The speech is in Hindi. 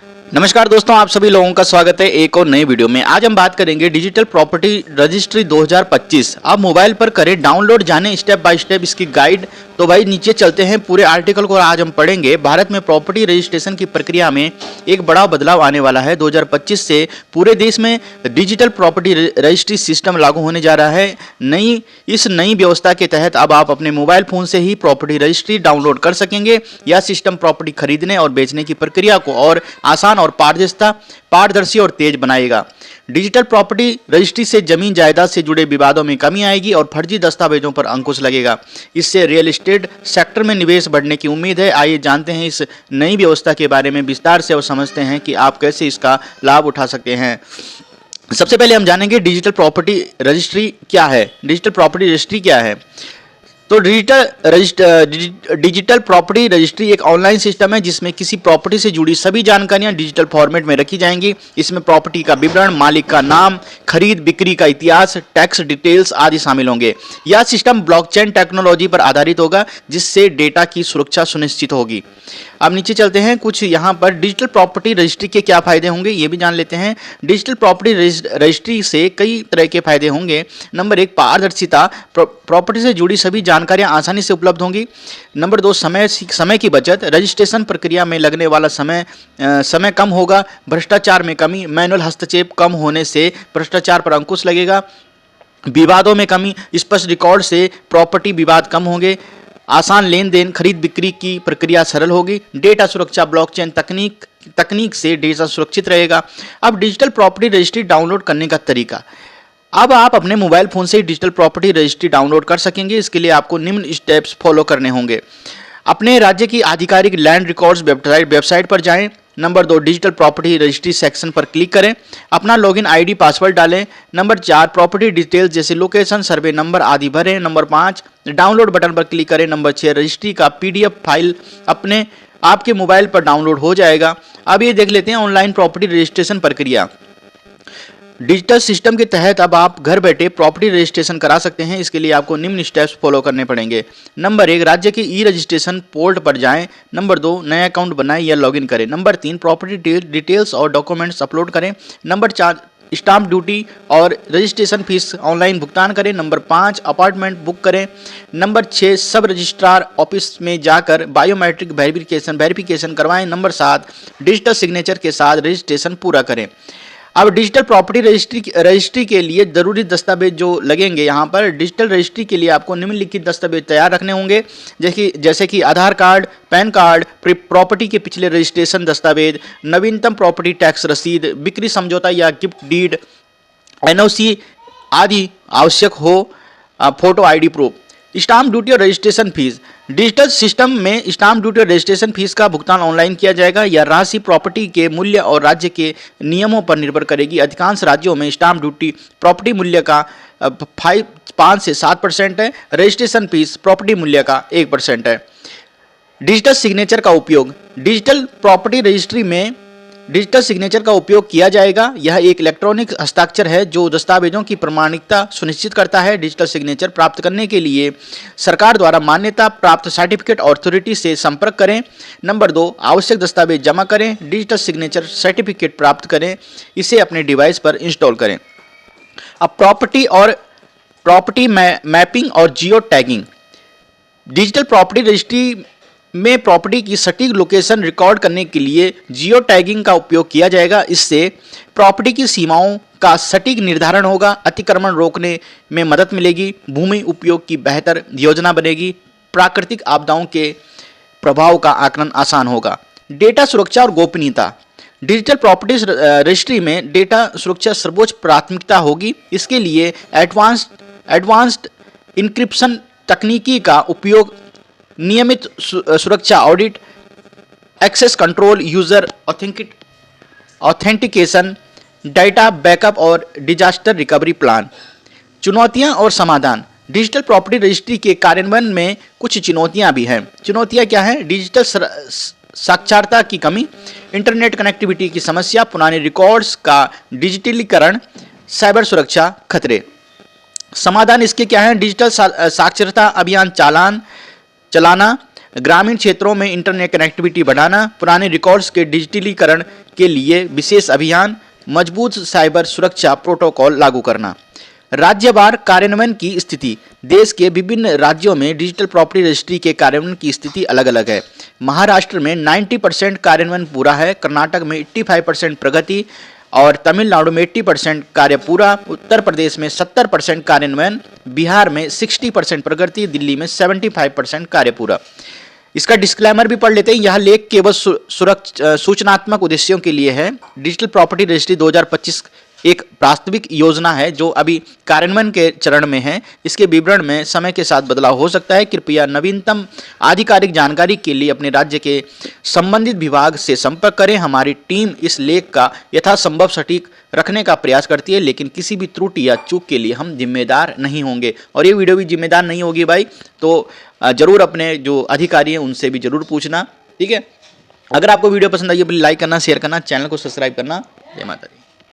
नमस्कार दोस्तों, आप सभी लोगों का स्वागत है एक और नए वीडियो में। आज हम बात करेंगे डिजिटल प्रॉपर्टी रजिस्ट्री 2025। आप मोबाइल पर करें डाउनलोड, जाने स्टेप बाय स्टेप इसकी गाइड। तो भाई नीचे चलते हैं पूरे आर्टिकल को। आज हम पढ़ेंगे भारत में प्रॉपर्टी रजिस्ट्रेशन की प्रक्रिया में एक बड़ा बदलाव आने वाला है। 2025 से पूरे देश में डिजिटल प्रॉपर्टी रजिस्ट्री सिस्टम लागू होने जा रहा है। इस नई व्यवस्था के तहत अब आप अपने मोबाइल फोन से ही प्रॉपर्टी रजिस्ट्री डाउनलोड कर सकेंगे। यह सिस्टम प्रॉपर्टी खरीदने और बेचने की प्रक्रिया को और आसान और पारदर्शी और तेज बनाएगा। डिजिटल प्रॉपर्टी रजिस्ट्री से जमीन जायदाद से जुड़े विवादों में कमी आएगी और फर्जी दस्तावेजों पर अंकुश लगेगा। इससे रियल एस्टेट सेक्टर में निवेश बढ़ने की उम्मीद है। आइए जानते हैं इस नई व्यवस्था के बारे में विस्तार से और समझते हैं कि आप कैसे इसका लाभ उठा सकते हैं। सबसे पहले हम जानेंगे डिजिटल प्रॉपर्टी रजिस्ट्री क्या है। डिजिटल प्रॉपर्टी रजिस्ट्री क्या है? तो डिजिटल प्रॉपर्टी रजिस्ट्री एक ऑनलाइन सिस्टम है जिसमें किसी प्रॉपर्टी से जुड़ी सभी जानकारियां डिजिटल फॉर्मेट में रखी जाएंगी। इसमें प्रॉपर्टी का विवरण, मालिक का नाम, खरीद बिक्री का इतिहास, टैक्स डिटेल्स आदि शामिल होंगे। यह सिस्टम ब्लॉकचेन टेक्नोलॉजी पर आधारित होगा जिससे डेटा की सुरक्षा सुनिश्चित होगी। अब नीचे चलते हैं, कुछ यहाँ पर डिजिटल प्रॉपर्टी रजिस्ट्री के क्या फायदे होंगे ये भी जान लेते हैं। डिजिटल प्रॉपर्टी रजिस्ट्री से कई तरह के फायदे होंगे। नंबर 1, पारदर्शिता। प्रॉपर्टी से जुड़ी सभी जानकारियां आसानी से उपलब्ध होंगी। नंबर 2, समय की बचत। रजिस्ट्रेशन प्रक्रिया में लगने वाला समय कम होगा। भ्रष्टाचार में कमी। मैनुअल हस्तक्षेप कम होने से भ्रष्टाचार पर अंकुश लगेगा। विवादों में कमी। स्पष्ट रिकॉर्ड से प्रॉपर्टी विवाद कम होंगे। आसान लेन देन, खरीद बिक्री की प्रक्रिया सरल होगी। डेटा सुरक्षा। ब्लॉकचेन तकनीक से डेटा सुरक्षित रहेगा। अब डिजिटल प्रॉपर्टी रजिस्ट्री डाउनलोड करने का तरीका। अब आप अपने मोबाइल फोन से डिजिटल प्रॉपर्टी रजिस्ट्री डाउनलोड कर सकेंगे। इसके लिए आपको निम्न स्टेप्स फॉलो करने होंगे। अपने राज्य की आधिकारिक लैंड रिकॉर्ड्स वेबसाइट पर जाएं। Number 2, digital property registry section पर क्लिक करें। अपना लॉगिन आईडी पासवर्ड डालें। नंबर 4, प्रॉपर्टी डिटेल्स जैसे लोकेशन, सर्वे नंबर आदि भरें। नंबर 5, डाउनलोड बटन पर क्लिक करें। नंबर 6, रजिस्ट्री का पीडीएफ फाइल आपके मोबाइल पर डाउनलोड हो जाएगा। अब ये देख लेते हैं ऑनलाइन प्रॉपर्टी रजिस्ट्रेशन प्रक्रिया। डिजिटल सिस्टम के तहत अब आप घर बैठे प्रॉपर्टी रजिस्ट्रेशन करा सकते हैं। इसके लिए आपको निम्न स्टेप्स फॉलो करने पड़ेंगे। नंबर 1, राज्य के ई रजिस्ट्रेशन पोर्ट पर जाएं। नंबर 2, नया अकाउंट बनाएं या लॉगिन करें। नंबर 3, प्रॉपर्टी डिटेल्स और डॉक्यूमेंट्स अपलोड करें। नंबर 4, स्टाम्प ड्यूटी और रजिस्ट्रेशन फीस ऑनलाइन भुगतान करें। नंबर 5, अपार्टमेंट बुक करें। नंबर 6, सब रजिस्ट्रार ऑफिस में जाकर बायोमेट्रिक वेरिफिकेशन करवाएं। नंबर 7, डिजिटल सिग्नेचर के साथ रजिस्ट्रेशन पूरा करें। अब डिजिटल प्रॉपर्टी रजिस्ट्री के लिए जरूरी दस्तावेज जो लगेंगे यहाँ पर, डिजिटल रजिस्ट्री के लिए आपको निम्नलिखित दस्तावेज तैयार रखने होंगे, जैसे कि आधार कार्ड, पैन कार्ड, प्रॉपर्टी के पिछले रजिस्ट्रेशन दस्तावेज, नवीनतम प्रॉपर्टी टैक्स रसीद, बिक्री समझौता या गिफ्ट डीड, एनओसी आदि आवश्यक हो। Photo ID proof. Stamp duty और रजिस्ट्रेशन फीस। डिजिटल सिस्टम में स्टाम्प ड्यूटी और रजिस्ट्रेशन फीस का भुगतान ऑनलाइन किया जाएगा। यह राशि प्रॉपर्टी के मूल्य और राज्य के नियमों पर निर्भर करेगी। अधिकांश राज्यों में स्टाम्प ड्यूटी प्रॉपर्टी मूल्य का 5 से 7% है। रजिस्ट्रेशन फीस प्रॉपर्टी मूल्य का 1% है। डिजिटल सिग्नेचर का उपयोग। डिजिटल प्रॉपर्टी रजिस्ट्री में डिजिटल सिग्नेचर का उपयोग किया जाएगा। यह एक इलेक्ट्रॉनिक हस्ताक्षर है जो दस्तावेजों की प्रामाणिकता सुनिश्चित करता है। डिजिटल सिग्नेचर प्राप्त करने के लिए सरकार द्वारा मान्यता प्राप्त सर्टिफिकेट अथॉरिटी से संपर्क करें। नंबर 2, आवश्यक दस्तावेज जमा करें। डिजिटल सिग्नेचर सर्टिफिकेट प्राप्त करें, इसे अपने डिवाइस पर इंस्टॉल करें। अब प्रॉपर्टी मैपिंग और geo tagging. Digital property registry में प्रॉपर्टी की सटीक लोकेशन रिकॉर्ड करने के लिए जियो टैगिंग का उपयोग किया जाएगा। इससे प्रॉपर्टी की सीमाओं का सटीक निर्धारण होगा। अतिक्रमण रोकने में मदद मिलेगी। भूमि उपयोग की बेहतर योजना बनेगी। प्राकृतिक आपदाओं के प्रभाव का आकलन आसान होगा। डेटा सुरक्षा और गोपनीयता। डिजिटल प्रॉपर्टी रजिस्ट्री में डेटा सुरक्षा सर्वोच्च प्राथमिकता होगी। इसके लिए एडवांस्ड इंक्रिप्शन तकनीकी का उपयोग, नियमित सुरक्षा audit, access control, user authentication, data backup और डिजास्टर रिकवरी प्लान। चुनौतियां और समाधान। डिजिटल प्रॉपर्टी रजिस्ट्री के कार्यान्वयन में कुछ चुनौतियां भी हैं। चुनौतियां क्या हैं? डिजिटल साक्षरता की कमी, इंटरनेट कनेक्टिविटी की समस्या, पुराने रिकॉर्ड्स का डिजिटलीकरण, साइबर सुरक्षा खतरे। समाधान इसके क्या हैं? डिजिटल साक्षरता अभियान चलाना, ग्रामीण क्षेत्रों में इंटरनेट कनेक्टिविटी बढ़ाना, पुराने रिकॉर्ड्स के डिजिटलीकरण के लिए विशेष अभियान, मजबूत साइबर सुरक्षा प्रोटोकॉल लागू करना। राज्यवार कार्यान्वयन की स्थिति। देश के विभिन्न राज्यों में डिजिटल प्रॉपर्टी रजिस्ट्री के कार्यान्वयन की स्थिति अलग अलग है। महाराष्ट्र में 90% कार्यान्वयन पूरा है, कर्नाटक में 85% प्रगति और तमिलनाडु में 80% कार्य पूरा, उत्तर प्रदेश में 70% कार्यान्वयन, बिहार में 60% प्रगति, दिल्ली में 75% कार्य पूरा। इसका डिस्क्लेमर भी पढ़ लेते हैं। यह लेख केवल सूचनात्मक उद्देश्यों के लिए है। डिजिटल प्रॉपर्टी रजिस्ट्री 2025 एक वास्तविक योजना है जो अभी कार्यान्वयन के चरण में है। इसके विवरण में समय के साथ बदलाव हो सकता है। कृपया नवीनतम आधिकारिक जानकारी के लिए अपने राज्य के संबंधित विभाग से संपर्क करें। हमारी टीम इस लेख का यथासंभव सटीक रखने का प्रयास करती है, लेकिन किसी भी त्रुटि या चूक के लिए हम जिम्मेदार नहीं होंगे और ये वीडियो भी जिम्मेदार नहीं होगी भाई। तो जरूर अपने जो अधिकारी हैं उनसे भी जरूर पूछना, ठीक है। अगर आपको वीडियो पसंद आई है, लाइक करना, शेयर करना, चैनल को सब्सक्राइब करना। जय माता दी।